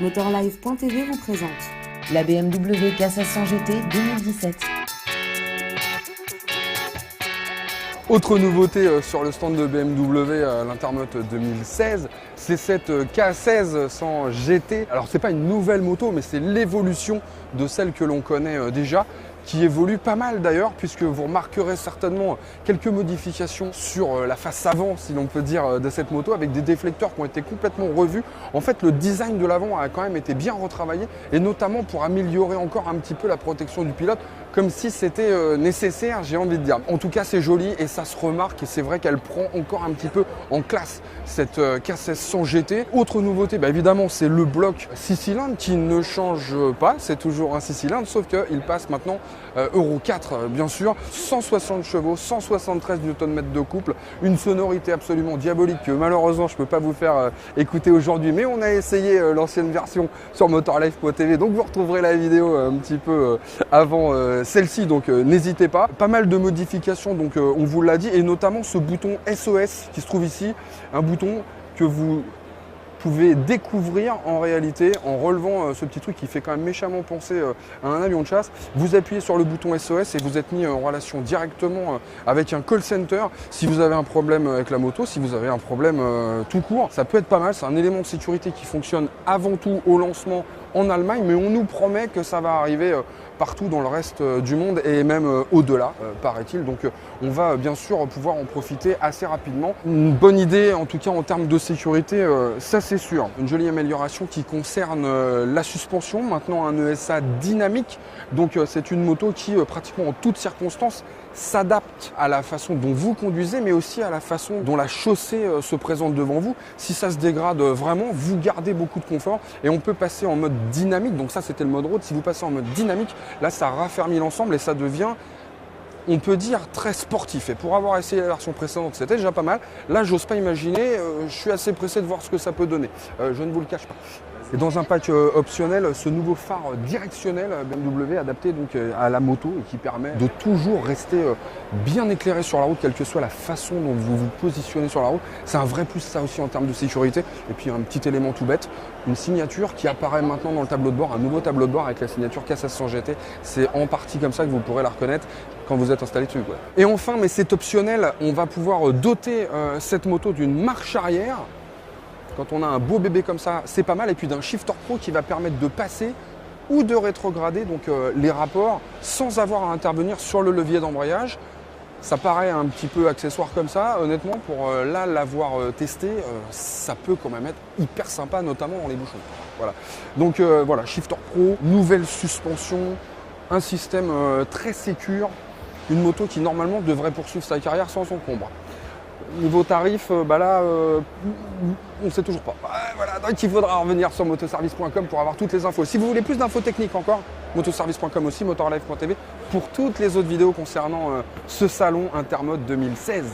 Motorlife.tv vous présente la BMW K1600 GT 2017. Autre nouveauté sur le stand de BMW à l'Intermote 2016, c'est cette K1600 GT. Alors c'est pas une nouvelle moto, mais c'est l'évolution de celle que l'on connaît déjà, qui évolue pas mal d'ailleurs, puisque vous remarquerez certainement quelques modifications sur la face avant, si l'on peut dire, de cette moto, avec des déflecteurs qui ont été complètement revus. En fait, le design de l'avant a quand même été bien retravaillé, et notamment pour améliorer encore un petit peu la protection du pilote, comme si c'était nécessaire, j'ai envie de dire. En tout cas, c'est joli et ça se remarque, et c'est vrai qu'elle prend encore un petit peu en classe, cette K1600 GT. Autre nouveauté, évidemment, c'est le bloc 6 cylindres qui ne change pas, c'est toujours un 6 cylindres, sauf qu'il passe maintenant Euro 4, bien sûr. 160 chevaux, 173 Nm de couple, une sonorité absolument diabolique que malheureusement je ne peux pas vous faire écouter aujourd'hui, mais on a essayé l'ancienne version sur Motorlife.tv, donc vous retrouverez la vidéo un petit peu avant celle-ci, donc n'hésitez pas. Pas mal de modifications, donc on vous l'a dit, et notamment ce bouton SOS qui se trouve ici, un bouton que vous pouvez découvrir en réalité en relevant ce petit truc qui fait quand même méchamment penser à un avion de chasse. Vous appuyez sur le bouton SOS et vous êtes mis en relation directement avec un call center si vous avez un problème avec la moto, si vous avez un problème tout court. Ça peut être pas mal, c'est un élément de sécurité qui fonctionne avant tout au lancement en Allemagne, mais on nous promet que ça va arriver partout dans le reste du monde et même au-delà, paraît-il. Donc on va bien sûr pouvoir en profiter assez rapidement. Une bonne idée en tout cas en termes de sécurité, ça c'est sûr. Une jolie amélioration qui concerne la suspension, maintenant un ESA dynamique. Donc c'est une moto qui pratiquement en toutes circonstances s'adapte à la façon dont vous conduisez, mais aussi à la façon dont la chaussée se présente devant vous. Si ça se dégrade vraiment, vous gardez beaucoup de confort et on peut passer en mode dynamique. Donc ça c'était le mode road. Si vous passez en mode dynamique, là ça raffermit l'ensemble et ça devient, on peut dire, très sportif. Et pour avoir essayé la version précédente, c'était déjà pas mal. Là, j'ose pas imaginer, je suis assez pressé de voir ce que ça peut donner. Je ne vous le cache pas. Et dans un pack optionnel, ce nouveau phare directionnel BMW adapté donc à la moto et qui permet de toujours rester bien éclairé sur la route, quelle que soit la façon dont vous vous positionnez sur la route. C'est un vrai plus ça aussi en termes de sécurité. Et puis un petit élément tout bête, une signature qui apparaît maintenant dans le tableau de bord, un nouveau tableau de bord avec la signature K1600 GT. C'est en partie comme ça que vous pourrez la reconnaître quand vous êtes installé dessus. Et enfin, mais c'est optionnel, on va pouvoir doter cette moto d'une marche arrière. Quand on a un beau bébé comme ça, c'est pas mal. Et puis d'un shifter pro qui va permettre de passer ou de rétrograder donc, les rapports sans avoir à intervenir sur le levier d'embrayage. Ça paraît un petit peu accessoire comme ça. Honnêtement, pour là l'avoir testé, ça peut quand même être hyper sympa, notamment dans les bouchons. Voilà. Donc voilà, shifter pro, nouvelle suspension, un système très sécure, une moto qui normalement devrait poursuivre sa carrière sans encombre. Niveau tarif, là, on ne sait toujours pas. Voilà, donc il faudra revenir sur motoservice.com pour avoir toutes les infos. Si vous voulez plus d'infos techniques encore, motoservice.com aussi, motorlife.tv, pour toutes les autres vidéos concernant ce salon Intermote 2016.